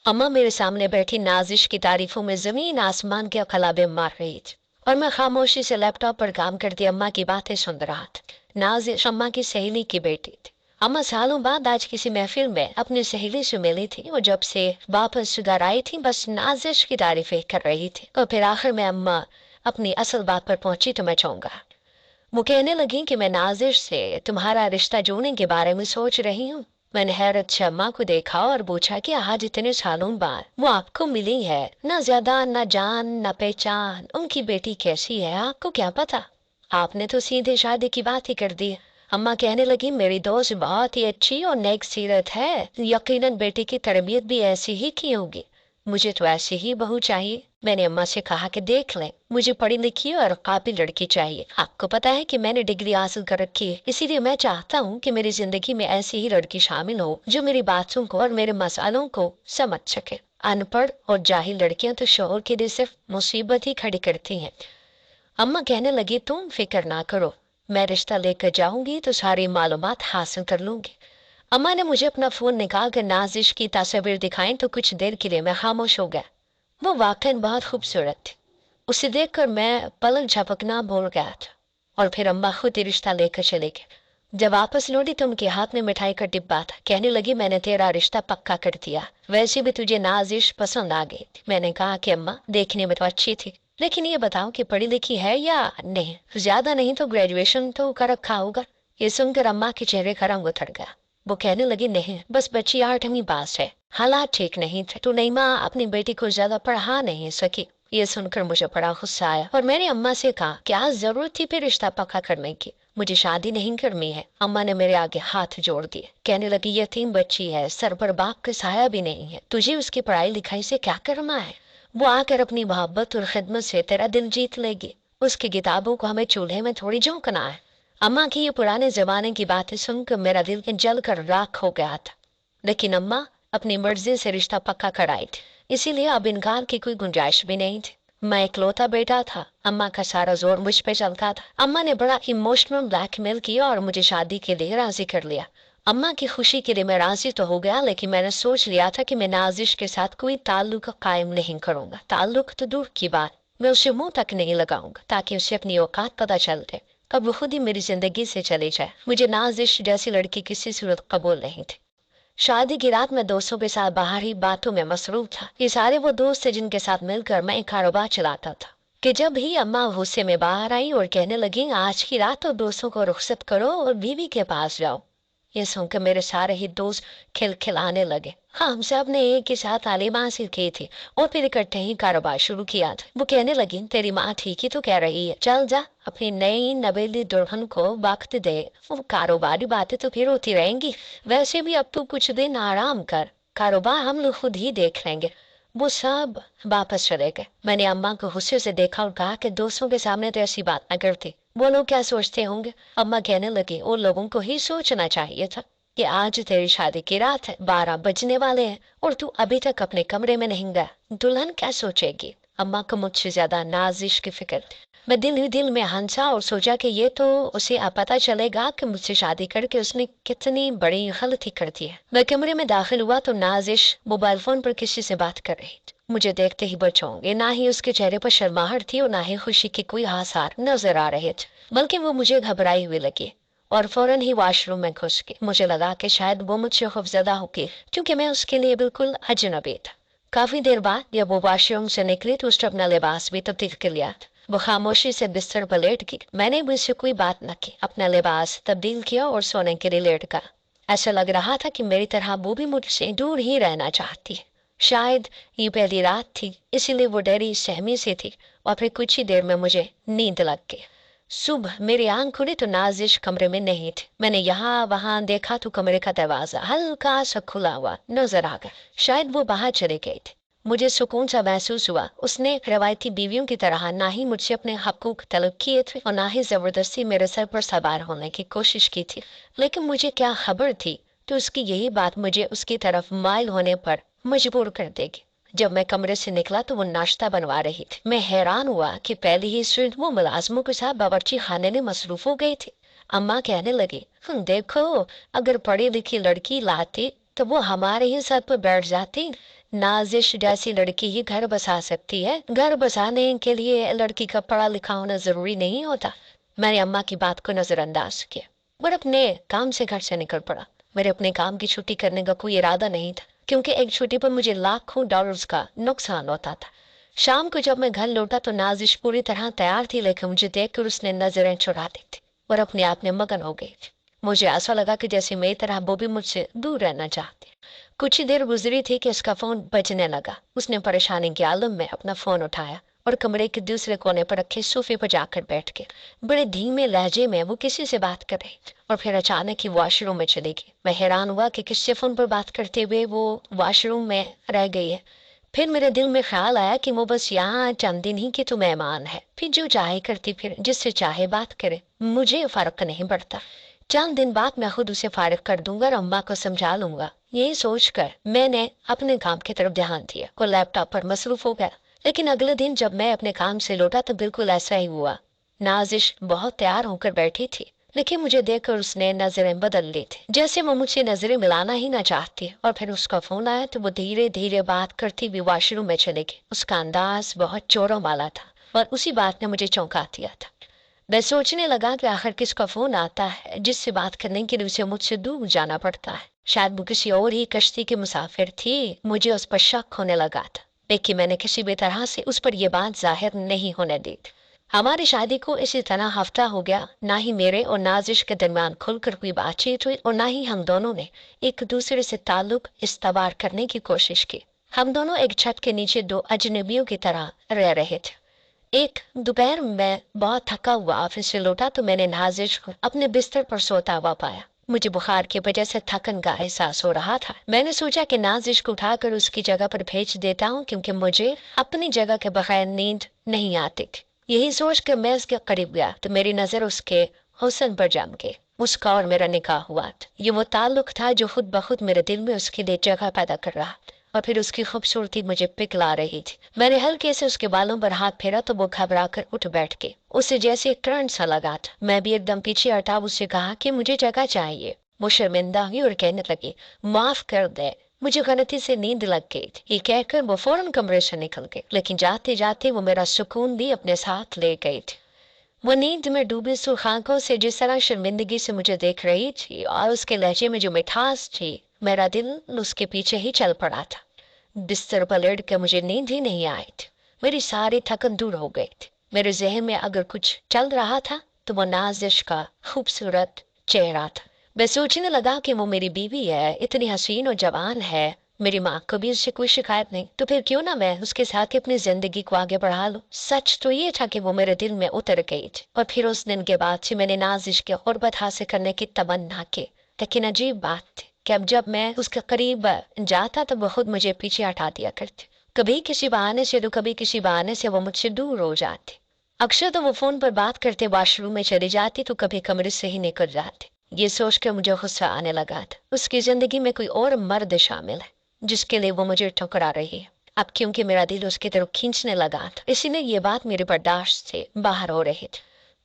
अम्मा मेरे सामने बैठी नाजिश की तारीफों में जमीन आसमान के खलाबे मार रही थी और मैं खामोशी से लैपटॉप पर काम करती अम्मा की बातें सुन रहा था। नाजिश अम्मा की सहेली की बेटी थी। अम्मा सालों बाद आज किसी महफिल में अपनी सहेली से मिली थी और जब से वापस सुधर आई थी बस नाजिश की तारीफें कर रही थी और फिर आखिर में अम्मा अपनी असल बात पर पहुंची तो मैं चौंका। वो कहने लगी कि मैं नाजिश से तुम्हारा रिश्ता जोड़ने के बारे में सोच रही हूँ। मैंने हैरत से अम्मा को देखा और पूछा कि आज इतने सालों बाद वो आपको मिली है, ना ज्यादा ना जान ना पहचान, उनकी बेटी कैसी है आपको क्या पता? आपने तो सीधे शादी की बात ही कर दी। अम्मा कहने लगी मेरी दोस्त बहुत ही अच्छी और नेक सीरत है, यकीनन बेटी की तरबियत भी ऐसी ही की होगी। मुझे तो ऐसी ही बहू चाहिए। मैंने अम्मा से कहा कि देख लें, मुझे पढ़ी लिखी और काबिल लड़की चाहिए। आपको पता है कि मैंने डिग्री हासिल कर रखी है, इसीलिए मैं चाहता हूँ कि मेरी जिंदगी में ऐसी ही लड़की शामिल हो जो मेरी बातों को और मेरे मसालों को समझ सके। अनपढ़ और जाहिल लड़कियां तो शोहर के लिए सिर्फ मुसीबत ही खड़ी करती हैं। अम्मा कहने लगी तुम फिक्र ना करो, मैं रिश्ता लेकर जाऊंगी तो सारी मालूमात हासिल कर लूंगी। अम्मा ने मुझे अपना फोन निकाल कर नाजिश की तस्वीर दिखाई तो कुछ देर के लिए मैं खामोश हो गया। वो वाकई बहुत खूबसूरत थी। उसे देखकर मैं पलक झपकना भूल गया था और फिर अम्मा खुद ही रिश्ता लेकर चले गए। जब वापस लौटी तो उनके हाथ में मिठाई का डिब्बा था। कहने लगी मैंने तेरा रिश्ता पक्का कर दिया, वैसे भी तुझे नाजिश पसंद आ गई थी। मैंने कहा कि अम्मा देखने में तो अच्छी थी, लेकिन ये बताओ कि पढ़ी लिखी है या नहीं? ज्यादा नहीं तो ग्रेजुएशन तो कर रखा होगा। ये सुनकर अम्मा के चेहरे का रंग उतर गया। वो कहने लगी नहीं, बस बच्ची 8वीं पास है, हालात ठीक नहीं थे तो नहीं माँ अपनी बेटी को ज्यादा पढ़ा नहीं सकी। ये सुनकर मुझे बड़ा गुस्सा आया और मैंने अम्मा से कहा क्या जरूरत थी फिर रिश्ता पक्का करने की, मुझे शादी नहीं करनी है। अम्मा ने मेरे आगे हाथ जोड़ दिए, कहने लगी यतीम बच्ची है, सर पर बाप का साया भी नहीं है, तुझे उसकी पढ़ाई लिखाई से क्या करना है? वो आकर अपनी मोहब्बत और खिदमत से तेरा दिल जीत लेगी, उसकी किताबों को हमें चूल्हे में थोड़ी झोंकना है। अम्मा की ये पुराने जमाने की बातें सुनकर मेरा दिल जल कर राख हो गया था। लेकिन अम्मा अपनी मर्जी से रिश्ता पक्का कराई थी, इसीलिए अब इनकार की कोई गुंजाइश भी नहीं थी। मैं इकलौता बेटा था, अम्मा का सारा जोर मुझ पे चलता था। अम्मा ने बड़ा इमोशनल ब्लैकमेल किया और मुझे शादी के लिए राजी कर लिया। अम्मा की खुशी के लिए मैं राजी तो हो गया, लेकिन मैंने सोच लिया था कि मैं नाजिश के साथ कोई ताल्लुक कायम नहीं करूंगा। ताल्लुक तो दूर की बात, मैं उसे मुंह तक नहीं लगाऊंगा ताकि उसे अपनी औकात पता चल जाए, कब वो खुद ही मेरी जिंदगी से चले जाए। मुझे नाजिश जैसी लड़की किसी सूरत कबूल नहीं थी। शादी की रात में दोस्तों के साथ बाहर ही बातों में मसरूफ था। ये सारे वो दोस्त थे जिनके साथ मिलकर मैं एक कारोबार चलाता था कि जब ही अम्मा गुस्से में बाहर आई और कहने लगी आज की रात तो दोस्तों को रुखसत करो और बीवी के पास जाओ। ये सुनकर मेरे सारे ही दोस्त खिलखिलाने लगे। हाँ, हम सब ने एक के साथ तालीम हासिल की थी और फिर इकट्ठे ही कारोबार शुरू किया था। वो कहने लगी तेरी माँ ठीक ही तो कह रही है, चल जा अपनी नई नवेली दुल्हन को वक्त दे, वो कारोबारी बातें तो फिर होती रहेंगी, वैसे भी अब तू कुछ दिन आराम कर, कारोबार हम लोग खुद ही देख लेंगे। वो सब वापस चले गए। मैंने अम्मा को गुस्से से देखा और कहा कि दोस्तों के सामने तो ऐसी बात न करती, वो लोग क्या सोचते होंगे? अम्मा कहने लगी उन लोगों को ही सोचना चाहिए था कि आज तेरी शादी की रात है, 12 बजने वाले हैं और तू अभी तक अपने कमरे में नहीं गया, दुल्हन क्या सोचेगी? अम्मा को मुझसे ज्यादा नाजिश की फिक्र। मैं दिल ही दिल में हंसा और सोचा कि ये तो उसे अब पता चलेगा कि मुझसे शादी करके उसने कितनी बड़ी गलती कर दी है। मैं कमरे में दाखिल हुआ तो नाजिश मोबाइल फोन पर किसी से बात कर रही थी। मुझे देखते ही बचोंगे, ना ही उसके चेहरे पर शर्माहट थी और ना ही खुशी की कोई आसार नजर आ रहे थे, बल्कि वो मुझे घबराई हुई लगी और फौरन ही वॉशरूम में घुस गई। मुझे लगा कि शायद वो मुझसे खौफजदा होगी क्योंकि मैं उसके लिए बिल्कुल अजनबी था। काफी देर बाद जब वो वॉशरूम से निकली तो उसने अपना लिबास भी तब्दील कर लिया था। वो खामोशी से बिस्तर पर लेट गई। मैंने मुझसे कोई बात न की, अपना लिबास तब्दील किया और सोने के लिए लेट गया। ऐसा लग रहा था कि मेरी तरह वो भी मुझसे दूर ही रहना चाहती है। शायद ये पहली रात थी, इसीलिए वो डरी सहमी से थी और फिर कुछ ही देर में मुझे नींद लग गई। सुबह मेरी आंख खुली तो नाजिश कमरे में नहीं थी। मैंने यहाँ वहां देखा तो कमरे का दरवाजा हल्का सा खुला हुआ नजर आ गया, शायद वो बाहर चले गए थे। मुझे सुकून सा महसूस हुआ। उसने रवायती बीवियों की तरह ना ही मुझसे अपने हकूक तलब किए थे और ना ही जबरदस्ती मेरे सर पर सवार होने की कोशिश की थी। लेकिन मुझे क्या खबर थी तो उसकी यही बात मुझे उसकी तरफ माइल होने पर मजबूर कर देगी। जब मैं कमरे से निकला तो वो नाश्ता बनवा रही थी। मैं हैरान हुआ कि पहली ही सुबह वो मुलाजमों के साथ बावर्ची खाने में मसरूफ हो गई थी। अम्मा कहने लगी देखो, अगर पढ़ी लिखी लड़की लाती तो वो हमारे ही सर पर बैठ जाती, नाजिश जैसी लड़की ही घर बसा सकती है, घर बसाने के लिए लड़की का पढ़ा लिखा होना जरूरी नहीं होता। मैंने अम्मा की बात को नजरअंदाज किया और अपने काम से घर से निकल पड़ा। मेरे अपने काम की छुट्टी करने का कोई इरादा नहीं था, क्योंकि एक छुट्टी पर मुझे लाखों डॉलर्स का नुकसान होता था। शाम को जब मैं घर लौटा तो नाजिश पूरी तरह तैयार थी, लेकिन मुझे देखकर उसने नजरें चुरा दी थी और अपने आप में मगन हो गई थी। मुझे ऐसा लगा कि जैसे मेरी तरह वो भी मुझसे दूर रहना चाहती। कुछ ही देर गुजरी थी कि उसका फोन बजने लगा। उसने परेशानी के आलम में अपना फोन उठाया और कमरे के दूसरे कोने पर रखे सोफे पर जाकर बैठ के बड़े धीमे लहजे में वो किसी से बात कर रही थी, और फिर अचानक ही वॉशरूम में चली गई। मैं हैरान हुआ कि किससे फोन पर बात करते हुए वो वॉशरूम में रह गई है। फिर मेरे दिल में ख्याल आया कि वो बस यहाँ चंद दिन ही की तो मेहमान है, फिर जो चाहे करती, फिर जिससे चाहे बात करे, मुझे फर्क नहीं पड़ता। चंद दिन बाद मैं खुद उसे फारिग कर दूंगा और अम्मा को समझा लूंगा। यही सोचकर मैंने अपने काम की तरफ ध्यान दिया और लैपटॉप पर मसरूफ हो गया। लेकिन अगले दिन जब मैं अपने काम से लौटा तो बिल्कुल ऐसा ही हुआ। नाजिश बहुत तैयार होकर बैठी थी, लेकिन मुझे देखकर उसने नजरें बदल ली थी, जैसे वो मुझसे नजरें मिलाना ही ना चाहती। और फिर उसका फोन आया तो वो धीरे धीरे बात करती हुई वॉशरूम में चले गई। उसका अंदाज बहुत चोरों वाला था और उसी बात ने मुझे चौंका दिया था। मैं सोचने लगा कि आखिर किसका फोन आता है जिससे बात करने के लिए उसे मुझसे दूर जाना पड़ता है। शायद वो किसी और ही कश्ती के मुसाफिर थी। मुझे उस पर शक होने लगा था, लेकिन मैंने किसी भी तरह से उस पर यह बात जाहिर नहीं होने दी। हमारी शादी को इसी तरह हफ्ता हो गया। ना ही मेरे और नाजिश के दरमियान खुलकर कोई बातचीत हुई और ना ही हम दोनों ने एक दूसरे से ताल्लुक इस्तवार करने की कोशिश की। हम दोनों एक छत के नीचे दो अजनबियों की तरह रह रहे थे। एक दोपहर में बहुत थका हुआ ऑफिस से लौटा तो मैंने नाजिश को अपने बिस्तर पर सोता हुआ पाया। मुझे बुखार की वजह से थकन का एहसास हो रहा था। मैंने सोचा कि नाजिश को उठाकर उसकी जगह पर भेज देता हूँ, क्योंकि मुझे अपनी जगह के बगैर नींद नहीं आती थी। यही सोच कर मैं उसके करीब गया तो मेरी नजर उसके हुस्न पर जम गई। उसका और मेरा निकाह हुआ था। ये वो ताल्लुक था जो खुद ब खुद मेरे दिल में उसके लिए जगह पैदा कर रहा था, और फिर उसकी खूबसूरती मुझे पिघला रही थी। मैंने हल्के से उसके बालों पर हाथ फेरा तो वो घबरा कर उठ बैठ के उसे जैसे एक करंट सा लगा था। मैं भी एकदम पीछे हटा उससे कहा कि मुझे जगह चाहिए। वो शर्मिंदा हुई और कहने लगी, माफ कर दे, मुझे गलती से नींद लग गई थी। ये कहकर वो फौरन कमरे से निकल गई, लेकिन जाते जाते वो मेरा सुकून भी अपने साथ ले गई थी। वो नींद में डूबी सुर्ख आंखों से जिस तरह शर्मिंदगी से मुझे देख रही थी और उसके लहजे में जो मिठास थी, मेरा दिल उसके पीछे ही चल पड़ा था। बिस्तर पर लेट कर मुझे नींद ही नहीं आई थी। मेरी सारी थकन दूर हो गई थी। मेरे जहन में अगर कुछ चल रहा था तो वो नाजिश का खूबसूरत चेहरा था। मैं सोचने लगा कि वो मेरी बीवी है, इतनी हसीन और जवान है। मेरी माँ को भी उससे कोई शिकायत नहीं, तो फिर क्यों ना मैं उसके साथ अपनी जिंदगी को आगे बढ़ा लूं। सच तो ये था कि वो मेरे दिल में उतर गई थी, और फिर उस दिन के बाद से मैंने नाजिश की गुर्बत हासिल करने की तमन्ना की। लेकिन अजीब बात थी कि अब जब मैं उसके करीब जाता तो वो खुद मुझे पीछे हटा दिया करती। कभी किसी बहाने से तो कभी किसी बहाने से वो मुझसे दूर हो जाती। अक्सर तो वो फोन पर बात करते वॉशरूम में चली जाती तो कभी कमरे से ही निकल जाती। ये सोचकर मुझे गुस्सा आने लगा था। उसकी जिंदगी में कोई और मर्द शामिल है जिसके लिए वो मुझे ठुकरा रही है। अब क्योंकि मेरा दिल उसकी तरफ खींचने लगा था, इसीलिए ये बात मेरे बर्दाश्त से बाहर हो रही थी।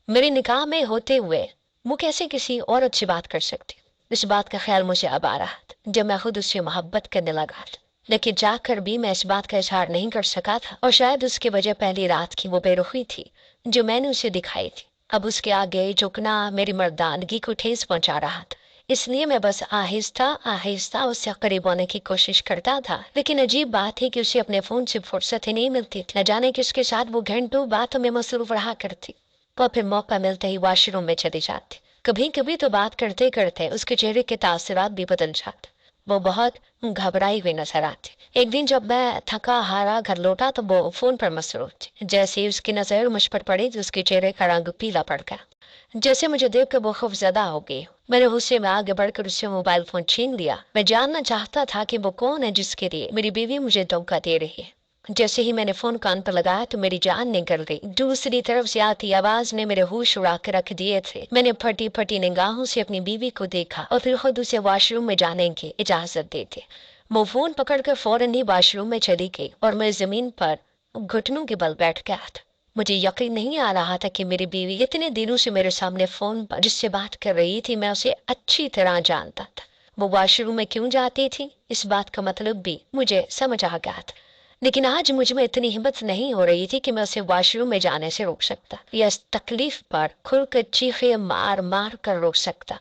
मेरे निकाह में होते हुए वो कैसे किसी औरत से बात कर सकती। इस बात का ख्याल मुझे अब आ रहा था जब मैं खुद उससे मोहब्बत करने लगा था, लेकिन जाकर भी मैं इस बात का इजहार नहीं कर सका था। और शायद उसकी वजह पहली रात की वो बेरुखी थी जो मैंने उसे दिखाई थी। अब उसके आगे झुकना मेरी मर्दानगी को ठेस पहुंचा रहा था, इसलिए मैं बस आहिस्ता आहिस्ता उससे करीब होने की कोशिश करता था। लेकिन अजीब बात है कि उसे अपने फोन से फुर्सत ही नहीं मिलती। न जाने किसके साथ वो घंटों बातों में मसरूफ रहा करती। वो फिर मौका मिलते ही वॉशरूम में चली जाती। कभी कभी तो बात करते करते उसके चेहरे के तासुरात भी बदल जाते। वो बहुत घबराई हुई नजर आती। एक दिन जब मैं थका हारा घर लौटा तो वो फोन पर मसरूफ थी। जैसे ही उसकी नजर मुझ पर पड़ी तो उसके चेहरे का रंग पीला पड़ गया। जैसे मुझे देखकर वो खौफजदा हो गई। मैंने गुस्से में आगे बढ़कर उससे मोबाइल फोन छीन लिया। मैं जानना चाहता था कि वो कौन है जिसके लिए मेरी बीवी मुझे धोखा दे रही है। जैसे ही मैंने फोन कान पर लगाया तो मेरी जान निकल गई। दूसरी तरफ से आती आवाज ने मेरे होश उड़ा के रख दिए थे। मैंने फटी फटी निगाहों से अपनी बीवी को देखा और फिर खुद उसे वॉशरूम में जाने की इजाजत दे दी। वो फोन पकड़कर फौरन ही वॉशरूम में चली गई और मैं जमीन पर घुटनों के बल बैठ गया था। मुझे यकीन नहीं आ रहा था कि मेरी बीवी इतने दिनों से मेरे सामने फोन पर जिससे बात कर रही थी मैं उसे अच्छी तरह जानता था। وہ واش روم میں کیوں جاتی تھی اس بات کا مطلب بھی مجھے سمجھ آ گیا تھا، لیکن آج مجھ میں اتنی ہمت نہیں ہو رہی تھی کہ میں اسے واش روم میں جانے سے روک سکتا یا اس تکلیف پر کھل کر چیخے مار مار کر روک سکتا۔